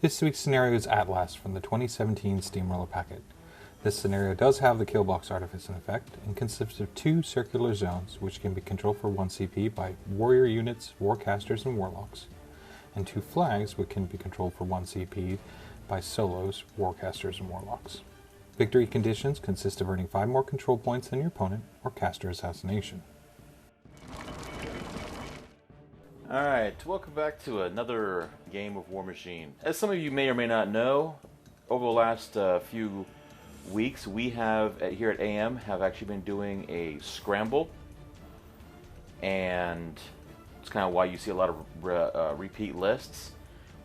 This week's scenario is Outlast from the 2017 Steamroller packet. This scenario does have the Killbox artifice in effect and consists of 2 circular zones which can be controlled for 1 CP by warrior units, warcasters, and warlocks, and 2 flags which can be controlled for 1 CP by solos, warcasters, and warlocks. Victory conditions consist of earning 5 more control points than your opponent or caster assassination. Alright, welcome back to another game of Warmachine. As some of you may or may not know, over the last few weeks we have, here at AM, have actually been doing a scramble. And it's kind of why you see a lot of repeat lists.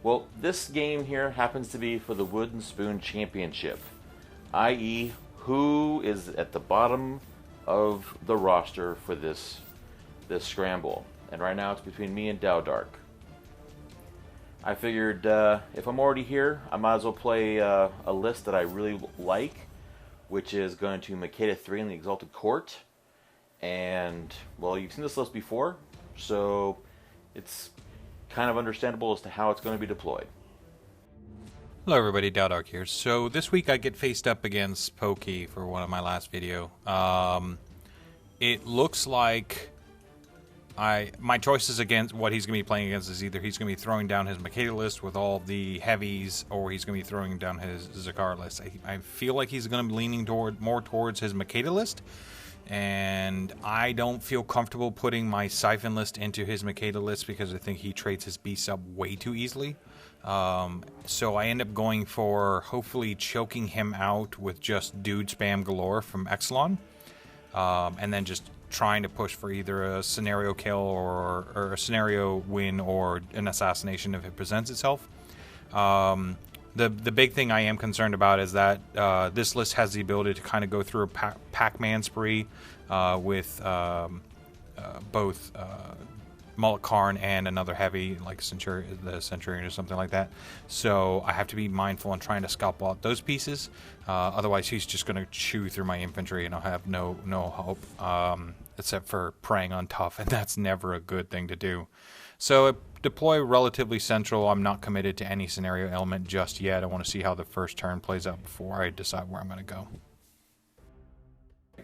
Well, this game here happens to be for the Wooden Spoon Championship. I.e., who is at the bottom of the roster for this scramble. And right now it's between me and Taodark. I figured if I'm already here, I might as well play a list that I really like, which is going to Makeda 3 in the Exalted Court. And, well, you've seen this list before, so it's kind of understandable as to how it's going to be deployed. Hello everybody, Taodark here. So this week I get faced up against Pokey for one of my last video. It looks like my choices against what he's going to be playing against is either he's going to be throwing down his Makeda list with all the heavies, or he's going to be throwing down his Zakar list. I feel like he's going to be leaning more towards his Makeda list, and I don't feel comfortable putting my Siphon list into his Makeda list because I think he trades his beasts up way too easily. So I end up going for hopefully choking him out with just dude spam galore from Exulon, and then just trying to push for either a scenario kill or a scenario win or an assassination if it presents itself. The big thing I am concerned about is that this list has the ability to kind of go through a Pac-Man spree with both Molik Karn and another heavy like the Centurion or something like that. So I have to be mindful in trying to scalp out those pieces. Otherwise, he's just going to chew through my infantry, and I'll have no hope, except for preying on tough, and that's never a good thing to do. So I deploy relatively central. I'm not committed to any scenario element just yet. I want to see how the first turn plays out before I decide where I'm going to go.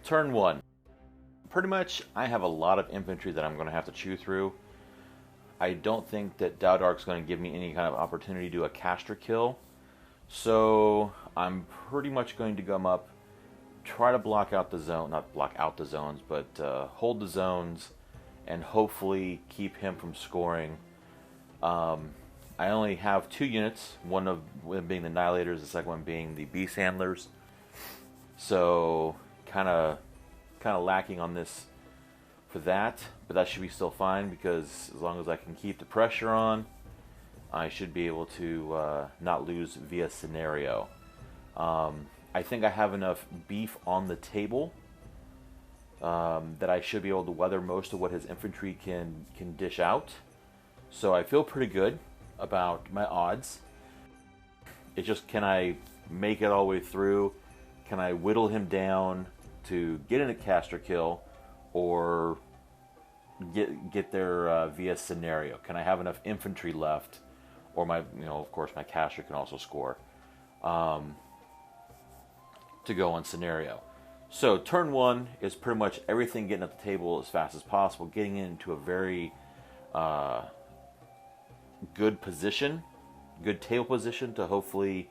Turn 1. Pretty much, I have a lot of infantry that I'm going to have to chew through. I don't think that Taodark's going to give me any kind of opportunity to do a caster kill. So I'm pretty much going to come up, try to block out the zone, not block out the zones, but hold the zones and hopefully keep him from scoring. I only have 2 units, one of them being the Nihilators, the second one being the Beast Handlers. So kind of lacking on this for that, but that should be still fine because as long as I can keep the pressure on, I should be able to not lose via scenario. I think I have enough beef on the table that I should be able to weather most of what his infantry can dish out. So I feel pretty good about my odds. It's just, can I make it all the way through? Can I whittle him down to get in a caster kill, or get there via scenario? Can I have enough infantry left, or of course my caster can also score, to go on scenario. So turn 1 is pretty much everything getting at the table as fast as possible, getting into a very good position, good table position to hopefully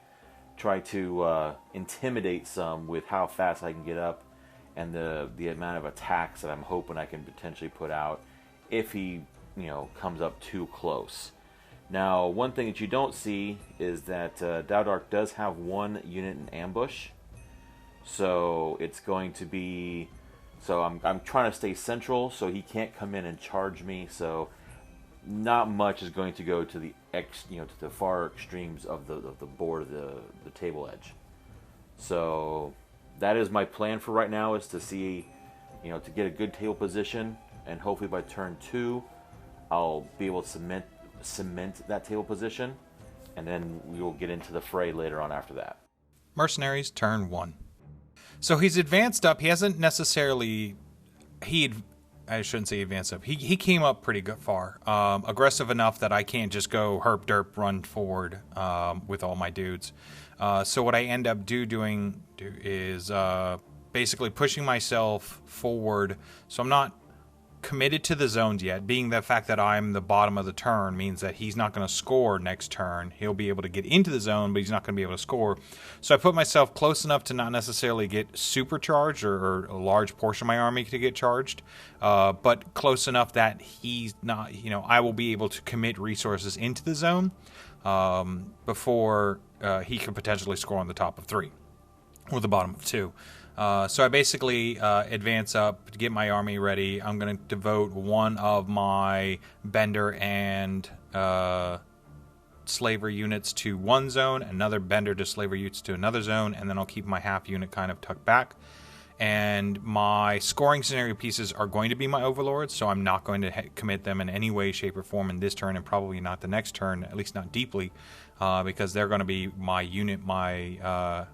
try to intimidate some with how fast I can get up and the amount of attacks that I'm hoping I can potentially put out if he, comes up too close. Now, one thing that you don't see is that Taodark does have 1 unit in ambush, so it's going to be. So I'm trying to stay central so he can't come in and charge me. So not much is going to go to the to the far extremes of the board, the table edge. So that is my plan for right now, is to see, to get a good table position, and hopefully by turn 2, I'll be able to cement that table position, and then we will get into the fray later on after that. Mercenaries, turn 1. So he's advanced up. He hasn't necessarily... I shouldn't say advanced up. He came up pretty good far. Aggressive enough that I can't just go herp derp run forward with all my dudes. So what I end up doing is basically pushing myself forward. So I'm not committed to the zones yet. Being the fact that I'm the bottom of the turn means that he's not going to score next turn. He'll be able to get into the zone, but he's not going to be able to score. So I put myself close enough to not necessarily get supercharged or a large portion of my army to get charged, but close enough that he's not, I will be able to commit resources into the zone before he could potentially score on the top of 3 or the bottom of 2. So I basically advance up to get my army ready. I'm going to devote one of my Bender and Slaver units to one zone, another Bender to Slaver units to another zone, and then I'll keep my half unit kind of tucked back. And my scoring scenario pieces are going to be my Overlords, so I'm not going to commit them in any way, shape, or form in this turn, and probably not the next turn, at least not deeply, because they're going to be my unit, my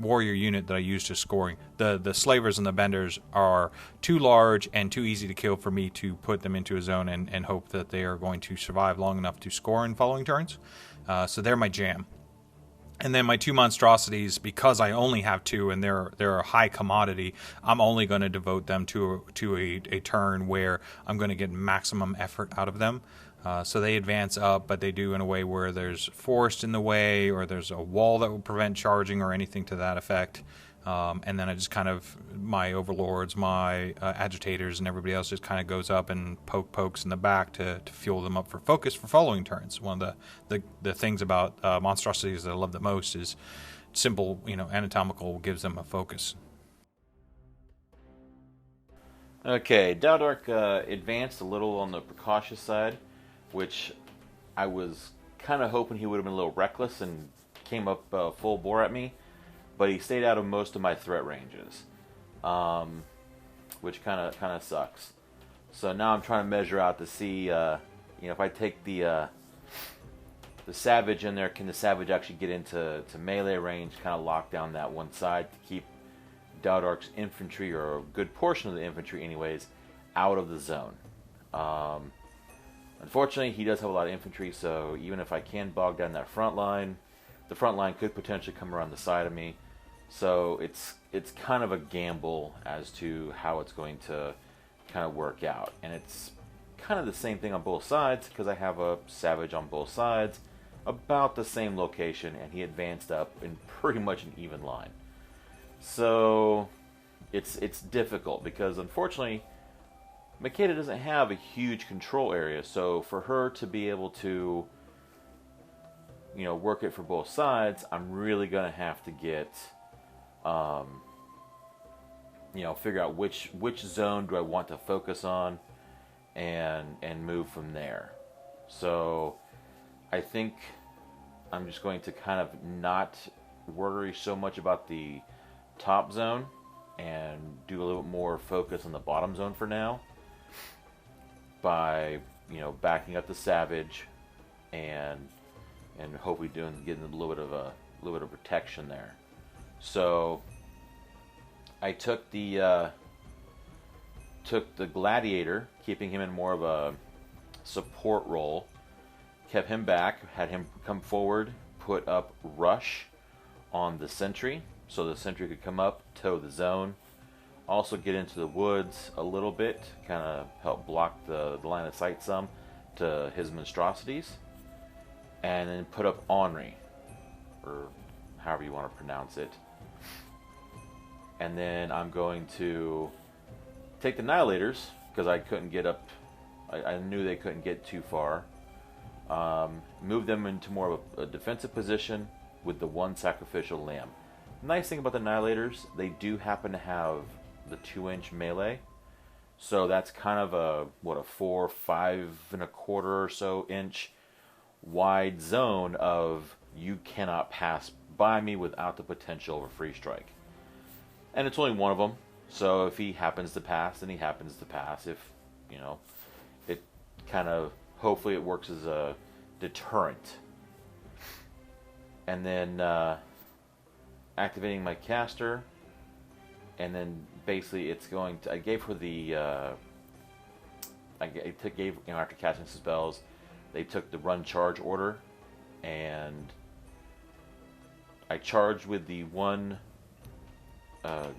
warrior unit that I use to scoring. The slavers and the benders are too large and too easy to kill for me to put them into a zone and hope that they are going to survive long enough to score in following turns. So they're my jam. And then my 2 monstrosities, because I only have 2 and they're a high commodity, I'm only going to devote them to a turn where I'm going to get maximum effort out of them. So they advance up, but they do in a way where there's forest in the way, or there's a wall that will prevent charging, or anything to that effect. And then I just kind of, my overlords, my agitators, and everybody else just kind of goes up and pokes in the back to fuel them up for focus for following turns. One of the things about monstrosities that I love the most is simple, anatomical gives them a focus. Okay, Taodark advanced a little on the precautious side, which I was kind of hoping he would have been a little reckless and came up full bore at me, but he stayed out of most of my threat ranges, which kind of sucks. So now I'm trying to measure out to see, if I take the Savage in there, can the Savage actually get into melee range, kind of lock down that one side to keep Taodark's infantry, or a good portion of the infantry anyways, out of the zone. Unfortunately, he does have a lot of infantry, so even if I can bog down that front line, the front line could potentially come around the side of me. So it's kind of a gamble as to how it's going to kind of work out. And it's kind of the same thing on both sides, because I have a Savage on both sides, about the same location, and he advanced up in pretty much an even line. So it's difficult, because unfortunately Makeda doesn't have a huge control area, so for her to be able to work it for both sides, I'm really going to have to get figure out which zone do I want to focus on and move from there. So I think I'm just going to kind of not worry so much about the top zone and do a little bit more focus on the bottom zone for now, by backing up the Savage and hopefully getting a little bit of protection there. So I took the Gladiator, keeping him in more of a support role, kept him back, had him come forward, put up Rush on the Sentry, so the Sentry could come up, tow the zone, also get into the woods a little bit, kind of help block the line of sight some to his monstrosities, and then put up Henri, or however you want to pronounce it. And then I'm going to take the Nihilators, because I couldn't get up, I knew they couldn't get too far. Move them into more of a defensive position with the one sacrificial lamb. The nice thing about the Nihilators, they do happen to have the 2-inch melee, so that's kind of a 4, 5.25 or so inch wide zone of you cannot pass by me without the potential of a free strike. And it's only one of them, so if he happens to pass, then he happens to pass. If it kind of, hopefully it works as a deterrent. And then activating my caster, and then basically it's going to, I gave her the gave after casting spells, they took the run charge order, and I charged with the one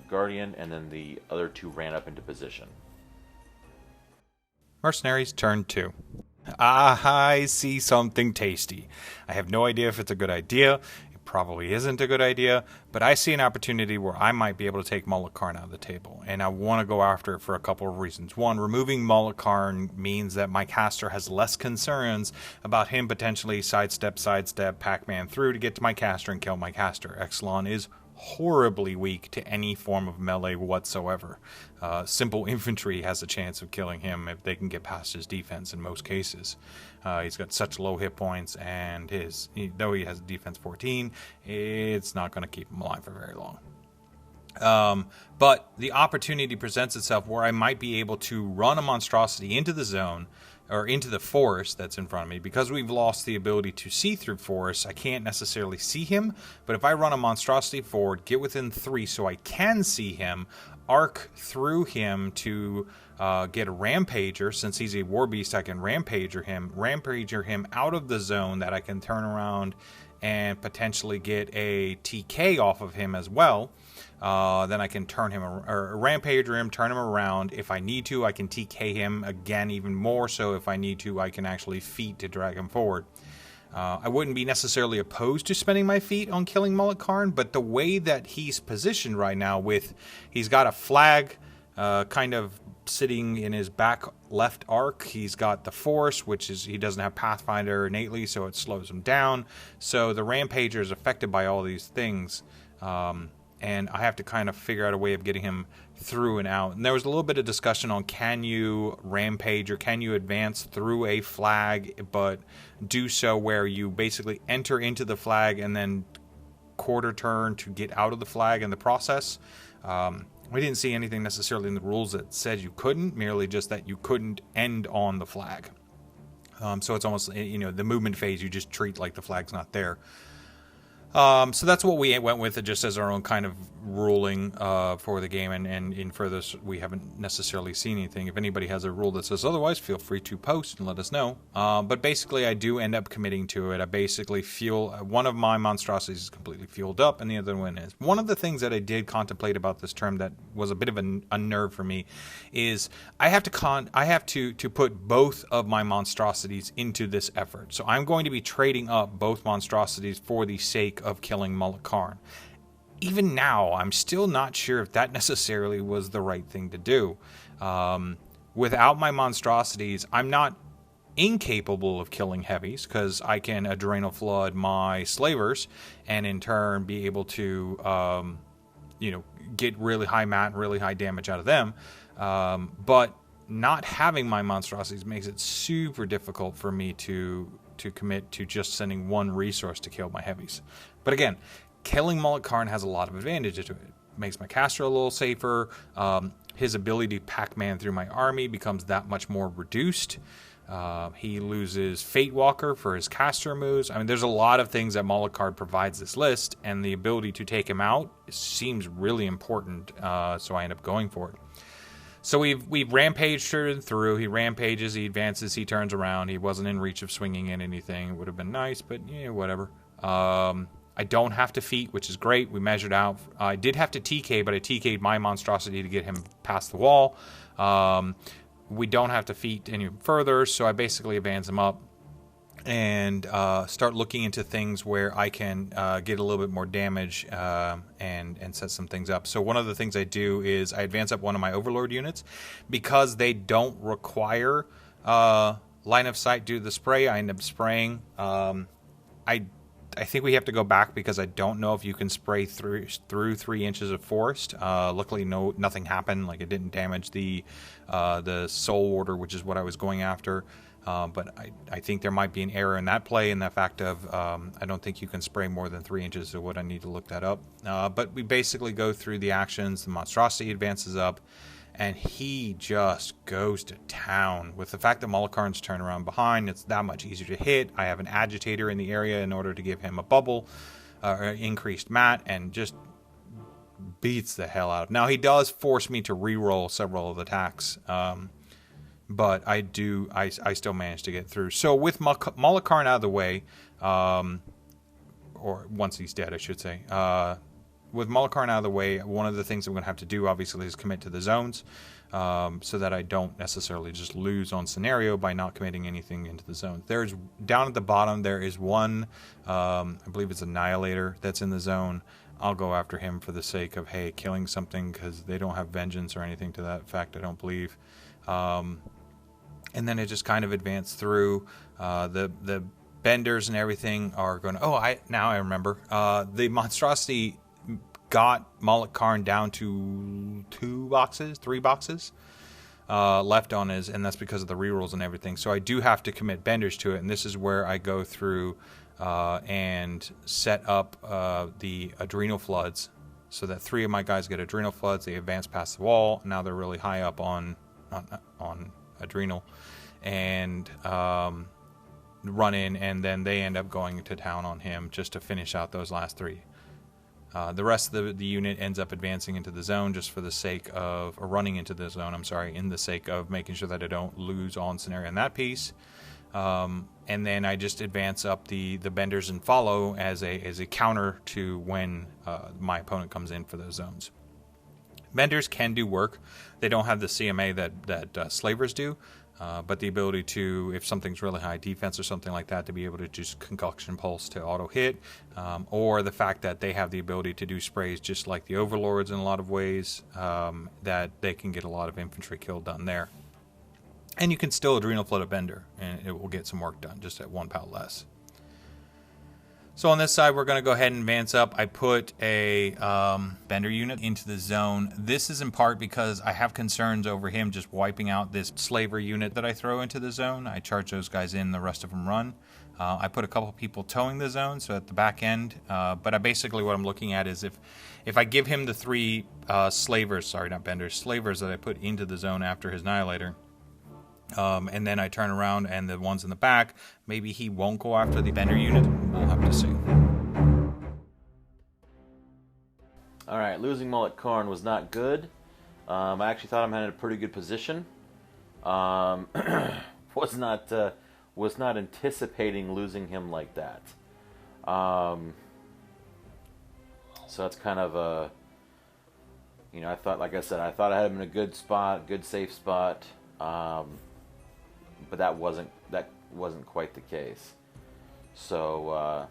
Guardian, and then the other two ran up into position. Mercenaries, turn 2. I see something tasty. I have no idea if it's a good idea. It probably isn't a good idea, but I see an opportunity where I might be able to take Molik Karn out of the table, and I want to go after it for a couple of reasons. One, removing Molik Karn means that my caster has less concerns about him potentially sidestep, Pac-Man through to get to my caster and kill my caster. Exulon is horribly weak to any form of melee whatsoever. Simple infantry has a chance of killing him if they can get past his defense in most cases. He's got such low hit points, and though he has defense 14, it's not going to keep him alive for very long. But the opportunity presents itself where I might be able to run a monstrosity into the zone, or into the forest that's in front of me. Because we've lost the ability to see through forests, I can't necessarily see him, but if I run a monstrosity forward, get within 3 so I can see him, arc through him to get a rampager. Since he's a war beast, I can rampager him out of the zone, that I can turn around and potentially get a TK off of him as well. Then I can turn him, or rampager him, turn him around. If I need to, I can TK him again even more. So if I need to, I can actually feat to drag him forward. I wouldn't be necessarily opposed to spending my feat on killing Molik Karn, but the way that he's positioned right now, he's got a flag kind of sitting in his back left arc. He's got the force, which is, he doesn't have Pathfinder innately, so it slows him down. So the rampager is affected by all these things. And I have to kind of figure out a way of getting him through and out. And there was a little bit of discussion on, can you rampage or can you advance through a flag, but do so where you basically enter into the flag and then quarter turn to get out of the flag in the process. We didn't see anything necessarily in the rules that said you couldn't, merely just that you couldn't end on the flag. So it's almost, the movement phase, you just treat like the flag's not there. So that's what we went with, just as our own kind of ruling for the game, and in furthest, we haven't necessarily seen anything. If anybody has a rule that says otherwise, feel free to post and let us know. But basically, I do end up committing to it. I basically one of my monstrosities is completely fueled up, and the other one is. One of the things that I did contemplate about this term that was a bit of a nerve for me is I have to put both of my monstrosities into this effort. So I'm going to be trading up both monstrosities for the sake of killing Molik Karn. Even now, I'm still not sure if that necessarily was the right thing to do. Without my monstrosities, I'm not incapable of killing heavies, because I can Adrenal Flood my slavers and in turn be able to get really high mat and really high damage out of them. But not having my monstrosities makes it super difficult for me to commit to just sending one resource to kill my heavies. But again, killing Molik Karn has a lot of advantages to it. Makes my caster a little safer. His ability to Pac-Man through my army becomes that much more reduced. He loses Fate Walker for his caster moves. I mean, there's a lot of things that Molik Karn provides this list, and the ability to take him out seems really important, so I end up going for it. So we've rampaged through. He rampages, he advances, he turns around. He wasn't in reach of swinging in anything. It would have been nice, but yeah, whatever. I don't have to feat, which is great. We measured out. I did have to TK, but I TK'd my monstrosity to get him past the wall. We don't have to feat any further, so I basically advance him up and start looking into things where I can get a little bit more damage and set some things up. So one of the things I do is I advance up one of my Overlord units. Because they don't require line of sight due to the spray, I end up spraying. I think we have to go back because I don't know if you can spray through 3 inches of forest. Luckily, nothing happened. Like, it didn't damage the Soul Order, which is what I was going after. But I think there might be an error in that play, in the fact of I don't think you can spray more than 3 inches, so what I need to look that up. But we basically go through the actions. The monstrosity advances up, and he just goes to town. With the fact that Molik Karn's turned around behind, it's that much easier to hit. I have an agitator in the area in order to give him a bubble, increased mat, and just beats the hell out of him. Now, he does force me to re-roll several of the attacks. but I still managed to get through. So with Molik Karn out of the way, or once he's dead, I should say. With Molik Karn out of the way, one of the things I'm going to have to do, obviously, is commit to the zones, so that I don't necessarily just lose on scenario by not committing anything into the zone. There's, down at the bottom, there is one, I believe it's Annihilator that's in the zone. I'll go after him for the sake of, hey, killing something, because they don't have vengeance or anything to that effect, I don't believe. And then it just kind of advanced through. The benders and everything are going to... now I remember. The monstrosity got Molik Karn down to 3 boxes left on his, and that's because of the rerolls and everything. So I do have to commit benders to it, and this is where I go through and set up the adrenal floods, so that 3 of my guys get adrenal floods. They advance past the wall. Now they're really high up on adrenal, and run in, and then they end up going to town on him just to finish out those last 3. The rest of the unit ends up advancing into the zone just for the sake of, or running into the zone, I'm sorry, in the sake of making sure that I don't lose on scenario in that piece. And then I just advance up the benders and follow as a counter to when my opponent comes in for those zones. Benders can do work. They don't have the CMA that slavers do. But the ability to, if something's really high defense or something like that, to be able to just concoction pulse to auto hit, or the fact that they have the ability to do sprays just like the Overlords in a lot of ways, that they can get a lot of infantry kill done there. And you can still adrenal flood a bender, and it will get some work done just at 1 pound less. So on this side, we're going to go ahead and advance up. I put a bender unit into the zone. This is in part because I have concerns over him just wiping out this slaver unit that I throw into the zone. I charge those guys in, the rest of them run. I put a couple people towing the zone, so at the back end. But basically what I'm looking at is if I give him the 3 slavers, sorry, not benders, slavers that I put into the zone after his Annihilator, and then I turn around and the ones in the back, maybe he won't go after the bender unit. We'll have to see. Alright, losing Molik Karn was not good. I actually thought I'm in a pretty good position. Was not anticipating losing him like that. So that's kind of a... I thought, like I said, I thought I had him in a good spot, good safe spot. But that wasn't quite the case. So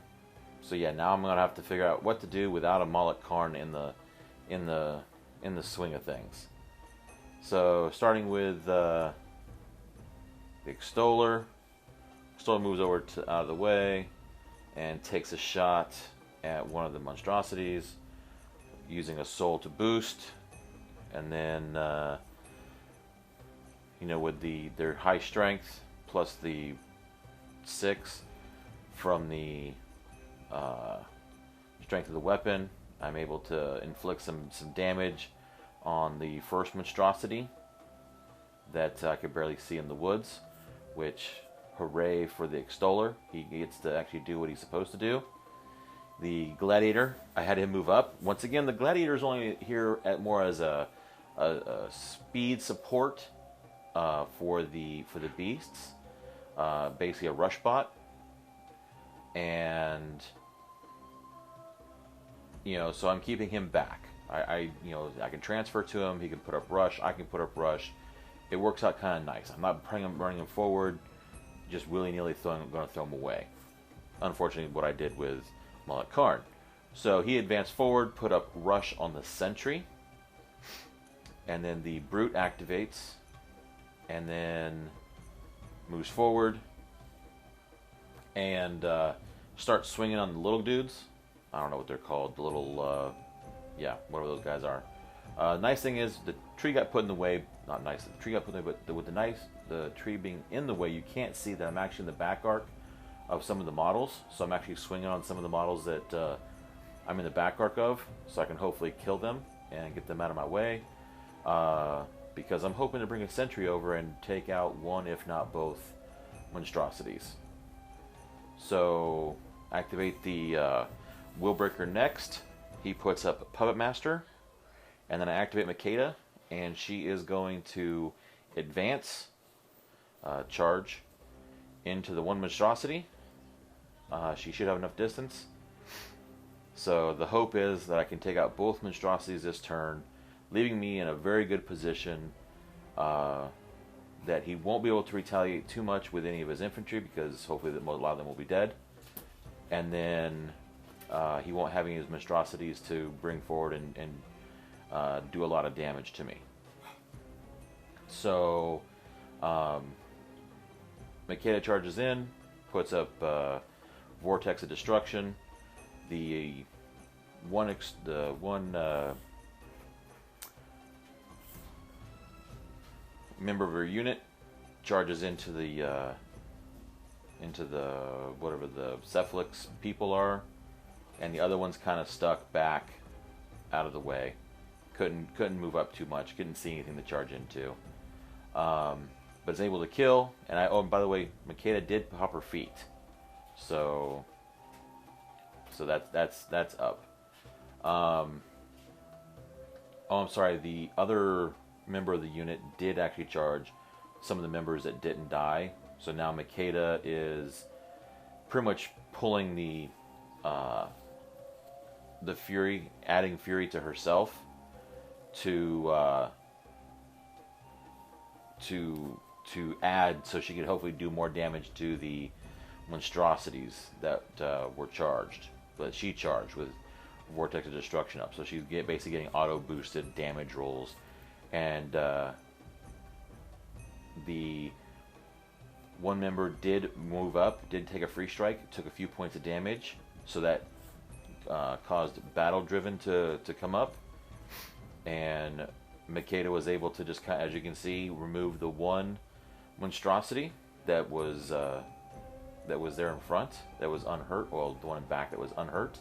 yeah, now I'm gonna have to figure out what to do without a Molik Karn in the swing of things. So starting with the Extoller. Extoller moves over out of the way and takes a shot at one of the monstrosities using a soul to boost, and then with their high strength plus the 6 from the strength of the weapon, I'm able to inflict some damage on the first monstrosity that I could barely see in the woods, which, hooray for the Extoller. He gets to actually do what he's supposed to do. The Gladiator, I had him move up. Once again, the Gladiator is only here more as a speed support for the beasts, basically a rush bot, and so I'm keeping him back. I can transfer to him. He can put up rush. I can put up rush. It works out kind of nice. I'm not running him forward, just willy-nilly going to throw him away. Unfortunately, what I did with Molik Karn. So he advanced forward, put up rush on the Sentry, and then the Brute activates, and then moves forward and starts swinging on the little dudes. I don't know what they're called. The little, whatever those guys are. Nice thing is the tree got put in the way. Not nice. The tree got put in the way, but with the tree being in the way, you can't see that I'm actually in the back arc of some of the models. So I'm actually swinging on some of the models that I'm in the back arc of, so I can hopefully kill them and get them out of my way. Because I'm hoping to bring a Sentry over and take out one, if not both, monstrosities. So activate the Willbreaker next. He puts up Puppet Master, and then I activate Makeda, and she is going to advance charge into the one monstrosity. She should have enough distance. So the hope is that I can take out both monstrosities this turn, leaving me in a very good position that he won't be able to retaliate too much with any of his infantry, because hopefully a lot of them will be dead. And then he won't have any of his monstrosities to bring forward and do a lot of damage to me. So Makeda charges in, puts up Vortex of Destruction. The one member of her unit charges into the whatever the Cephalyx people are, and the other one's kind of stuck back out of the way. Couldn't move up too much. Couldn't see anything to charge into. But is able to kill. And and by the way, Makeda did pop her feet, so that's up. Oh, I'm sorry. The other member of the unit did actually charge some of the members that didn't die. So now Makeda is pretty much pulling the fury, adding fury to herself to add, so she could hopefully do more damage to the monstrosities that were charged. But she charged with Vortex of Destruction up, so she's basically getting auto boosted damage rolls. And the one member did move up, did take a free strike, took a few points of damage, so that caused Battle Driven to come up. And Makeda was able to just kind of, as you can see, remove the one monstrosity that was there in front, that was unhurt. Well, the one in back that was unhurt,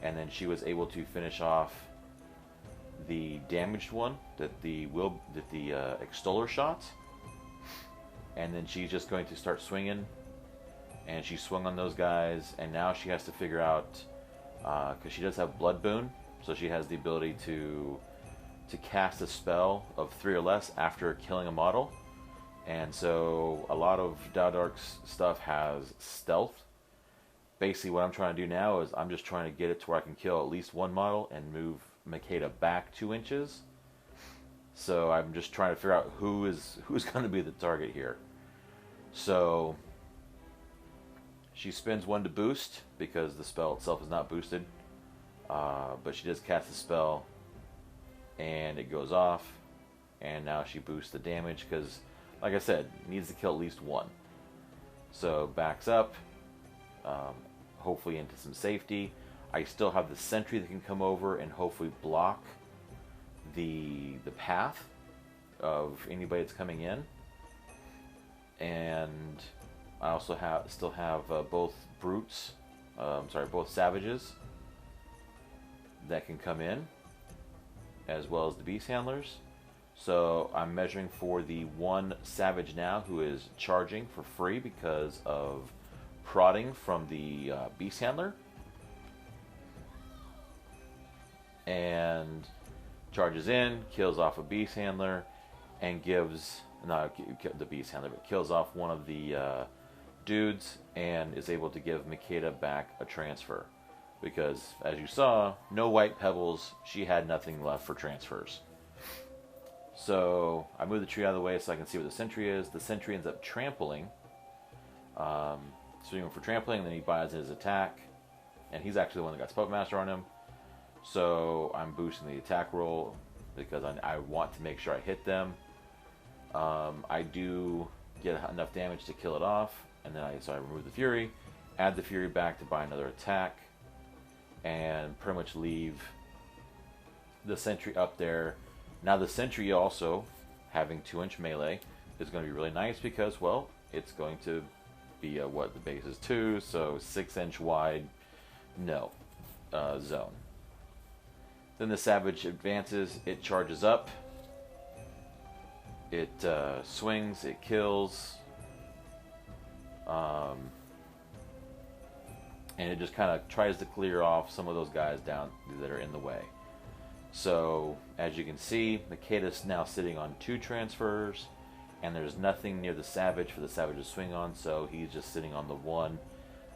and then she was able to finish off the damaged one that the Extoller shot. And then she's just going to start swinging, and she swung on those guys, and now she has to figure out, because she does have Blood Boon, so she has the ability to cast a spell of 3 or less after killing a model. And so a lot of Taodark's stuff has stealth. Basically what I'm trying to do now is I'm just trying to get it to where I can kill at least one model and move Makeda back 2 inches. So I'm just trying to figure out who's going to be the target here. So she spends 1 to boost, because the spell itself is not boosted. But she does cast the spell, and it goes off, and now she boosts the damage, because, like I said, needs to kill at least 1. So backs up, hopefully into some safety. I still have the Sentry that can come over and hopefully block the path of anybody that's coming in. And I also still have both brutes, both savages that can come in, as well as the beast handlers. So I'm measuring for the one savage now who is charging for free because of prodding from the beast handler, and charges in, kills off a beast handler, and gives not the beast handler, but kills off one of the dudes, and is able to give Makeda back a transfer. Because, as you saw, no white pebbles, she had nothing left for transfers. So, I move the tree out of the way so I can see where the Sentry is. The Sentry ends up trampling. Swinging for trampling, then he buys his attack. And he's actually the one that got Spell Master on him. So, I'm boosting the attack roll because I want to make sure I hit them. I do get enough damage to kill it off. And then I remove the Fury, add the Fury back to buy another attack, and pretty much leave the Sentry up there. Now the Sentry also, having 2-inch melee, is going to be really nice because, well, it's going to be the base is 2, so 6-inch wide, zone. Then the Savage advances, it charges up, it swings, it kills, and it just kind of tries to clear off some of those guys down that are in the way. So, as you can see, Makeda's now sitting on 2 transfers, and there's nothing near the Savage for the Savage to swing on, so he's just sitting on the 1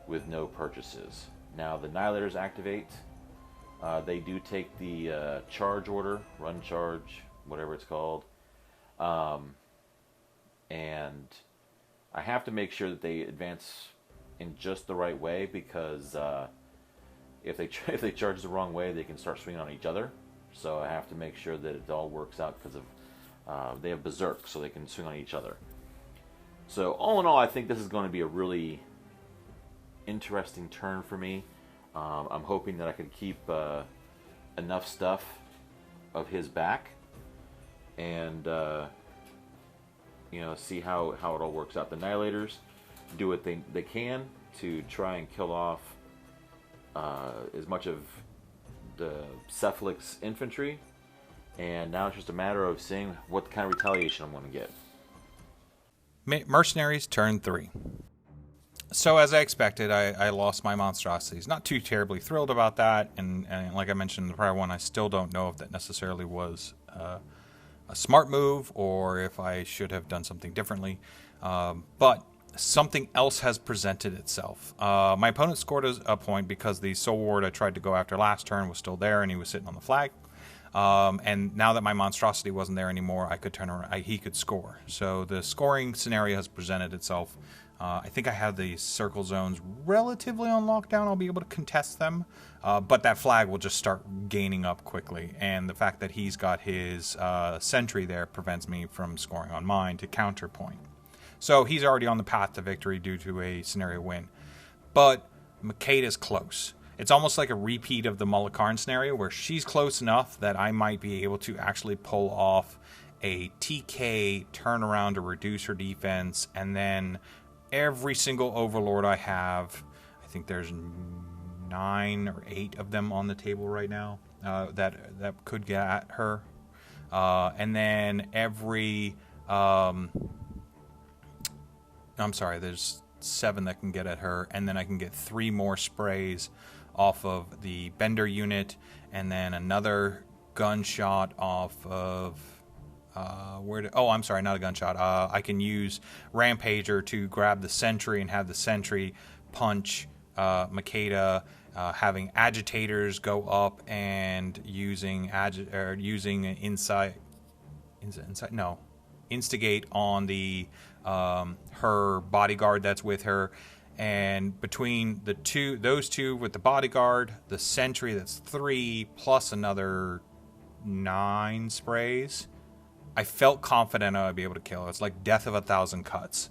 with no purchases. Now the Nihilators activate. They do take the charge order, run charge, whatever it's called. And I have to make sure that they advance in just the right way, because if they charge the wrong way, they can start swinging on each other. So I have to make sure that it all works out, because of they have Berserk, so they can swing on each other. So all in all, I think this is going to be a really interesting turn for me. I'm hoping that I can keep enough stuff of his back, and see how it all works out. The Nihilators do what they can to try and kill off as much of the Cephalyx infantry, and now it's just a matter of seeing what kind of retaliation I'm going to get. Mercenaries turn 3. So as I expected, I lost my monstrosities. Not too terribly thrilled about that, and like I mentioned in the prior one, I still don't know if that necessarily was a smart move or if I should have done something differently. But something else has presented itself. My opponent scored a point because the Soulward I tried to go after last turn was still there, and he was sitting on the flag. And now that my monstrosity wasn't there anymore, I could turn around. He could score. So the scoring scenario has presented itself. I think I have the circle zones relatively on lockdown. I'll be able to contest them, but that flag will just start gaining up quickly. And the fact that he's got his Sentry there prevents me from scoring on mine to counterpoint. So he's already on the path to victory due to a scenario win. But Makeda's close. It's almost like a repeat of the Molik Karn scenario, where she's close enough that I might be able to actually pull off a TK turnaround to reduce her defense, and then every single Overlord I have, I think there's 9 or 8 of them on the table right now that could get at her, and then every I'm sorry, there's 7 that can get at her, and then I can get 3 more sprays off of the Bender unit, and then another gunshot off of I'm sorry, not a gunshot. I can use Rampager to grab the Sentry and have the Sentry punch Makeda, having Agitators go up and instigate on the her bodyguard that's with her. And between those two with the bodyguard, the Sentry, that's 3 plus another 9 sprays, I felt confident I would be able to kill her. It's like death of 1,000 cuts.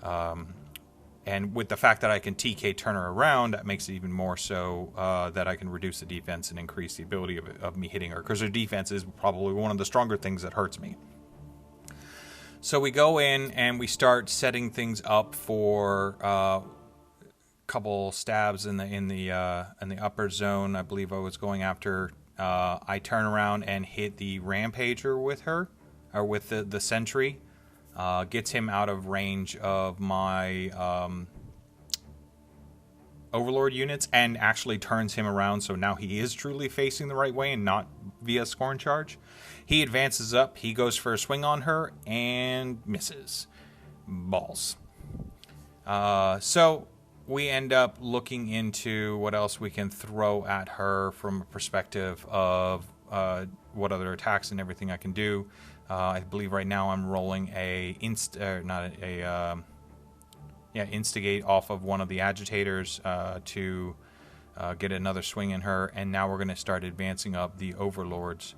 And with the fact that I can TK turn her around, that makes it even more so that I can reduce the defense and increase the ability of me hitting her, because her defense is probably one of the stronger things that hurts me. So we go in and we start setting things up for couple stabs in the upper zone. I believe I was going after. I turn around and hit the Rampager with her, or with the Sentry. Gets him out of range of my Overlord units, and actually turns him around, so now he is truly facing the right way and not via Skorne charge. He advances up, he goes for a swing on her, and misses. Balls. So we end up looking into what else we can throw at her from a perspective of what other attacks and everything I can do. I believe right now I'm rolling instigate off of one of the Agitators to get another swing in her, and now we're going to start advancing up the Overlords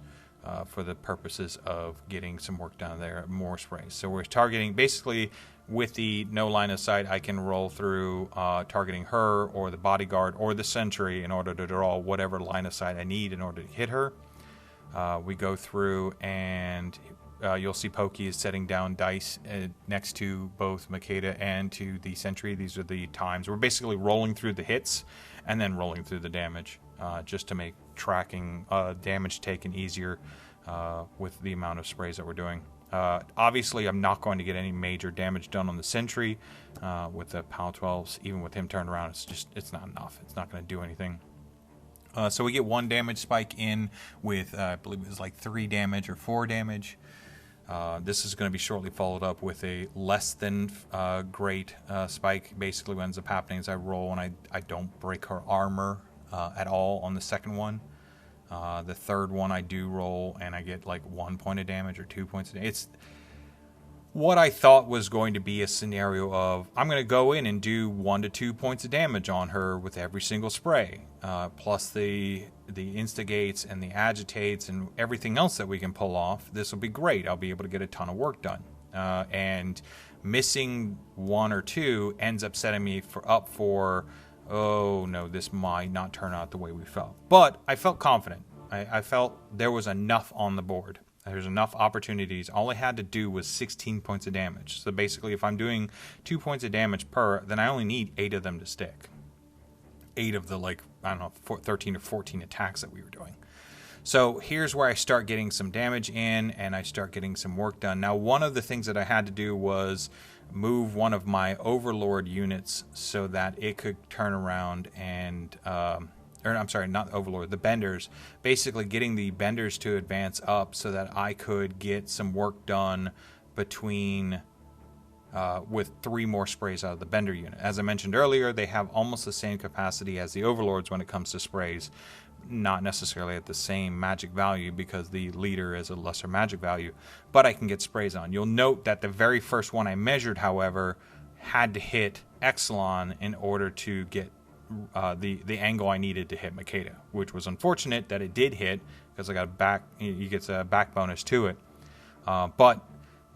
for the purposes of getting some work done there, more sprays. So we're targeting, basically, with the no line of sight, I can roll through targeting her or the bodyguard or the Sentry in order to draw whatever line of sight I need in order to hit her. We go through, and you'll see Pokey is setting down dice next to both Makeda and to the Sentry. These are the times. We're basically rolling through the hits and then rolling through the damage, just to make tracking damage taken easier with the amount of sprays that we're doing. Obviously, I'm not going to get any major damage done on the Sentry with the PAL 12s. Even with him turned around, it's not enough. It's not going to do anything. So we get 1 damage spike in with, I believe it was like 3 damage or 4 damage. This is going to be shortly followed up with a less than great spike. Basically what ends up happening is I roll and I don't break her armor at all on the second one. The third one I do roll and I get like 1 point of damage or 2 points of damage. It's what I thought was going to be a scenario of I'm going to go in and do 1 to 2 points of damage on her with every single spray, plus the instigates and the agitates and everything else that we can pull off. This will be great. I'll be able to get a ton of work done. And missing 1 or 2 ends up setting me up for, oh no, this might not turn out the way we felt. But I felt confident. I felt there was enough on the board. There's enough opportunities. All I had to do was 16 points of damage. So basically, if I'm doing 2 points of damage per, then I only need 8 of them to stick. 8 of the, like, I don't know, 13 or 14 attacks that we were doing. So here's where I start getting some damage in, and I start getting some work done. Now, one of the things that I had to do was move one of my Overlord units so that it could turn around and... or I'm sorry, not Overlord, the Benders, basically getting the Benders to advance up so that I could get some work done between, with 3 more sprays out of the Bender unit. As I mentioned earlier, they have almost the same capacity as the Overlords when it comes to sprays, not necessarily at the same magic value because the leader is a lesser magic value, but I can get sprays on. You'll note that the very first one I measured, however, had to hit Exulon in order to get the angle I needed to hit Makeda, which was unfortunate that it did hit because I got he gets a back bonus to it. But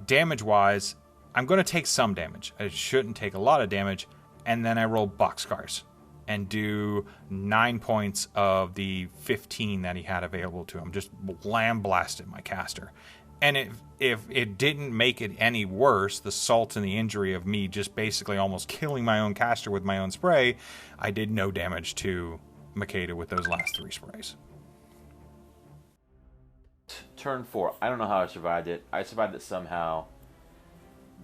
damage-wise, I'm going to take some damage. I shouldn't take a lot of damage, and then I roll boxcars and do 9 points of the 15 that he had available to him. Just blasted my caster. And if it didn't make it any worse, the salt and the injury of me just basically almost killing my own caster with my own spray, I did no damage to Makeda with those last 3 sprays. Turn 4. I don't know how I survived it. I survived it somehow.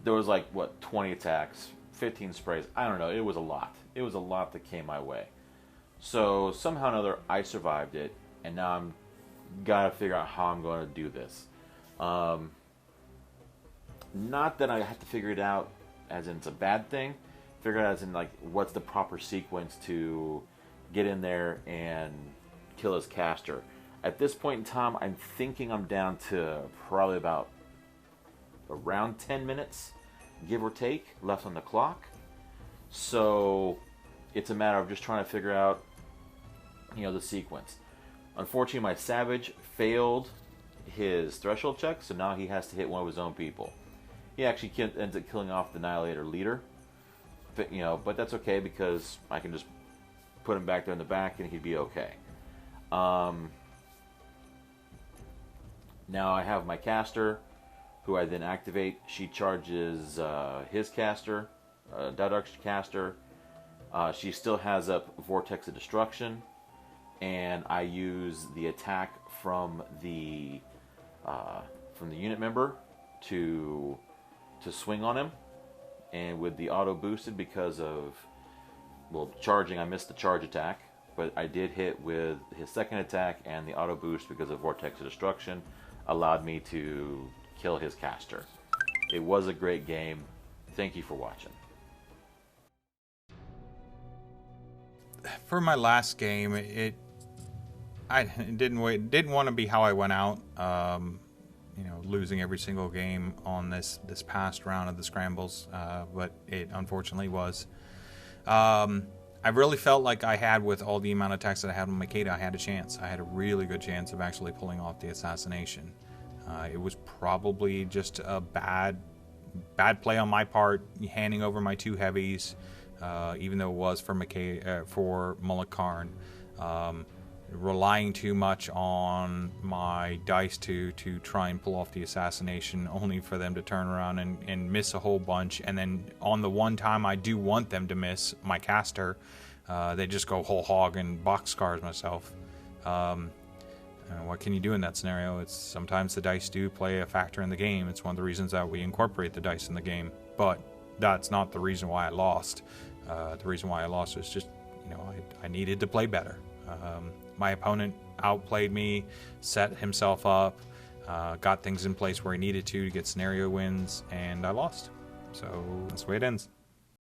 There was like, what, 20 attacks, 15 sprays. I don't know. It was a lot. It was a lot that came my way. So somehow or another, I survived it. And now I'm got to figure out how I'm going to do this. Not that I have to figure it out as in it's a bad thing. Figure it out as in like what's the proper sequence to get in there and kill his caster. At this point in time, I'm thinking I'm down to probably about around 10 minutes, give or take, left on the clock. So it's a matter of just trying to figure out, you know, the sequence. Unfortunately, my Savage failed his threshold check, so now he has to hit one of his own people. He actually ends up killing off the Annihilator leader, but, you know, but that's okay because I can just put him back there in the back and he'd be okay. Now I have my caster, who I then activate. She charges his caster, Taodark's caster. She still has up Vortex of Destruction, and I use the attack from the unit member to swing on him, and with the auto boosted because of, well, charging, I missed the charge attack, but I did hit with his second attack, and the auto boost because of Vortex of Destruction allowed me to kill his caster. It was a great game. Thank you for watching. For my last game, I didn't want to be how I went out. You know, losing every single game on this past round of the scrambles, but it unfortunately was. I really felt like I had, with all the amount of attacks that I had on Makeda, I had a chance. I had a really good chance of actually pulling off the assassination. It was probably just a bad play on my part, handing over my 2 heavies, even though it was for Makeda, for Molik Karn. Relying too much on my dice to try and pull off the assassination, only for them to turn around and miss a whole bunch. And then on the one time I do want them to miss my caster, they just go whole hog and boxcars myself. What can you do in that scenario? It's sometimes the dice do play a factor in the game. It's one of the reasons that we incorporate the dice in the game, but that's not the reason why I lost. The reason why I lost was just, you know, I needed to play better. My opponent outplayed me, set himself up, got things in place where I needed to get scenario wins, and I lost. So that's the way it ends.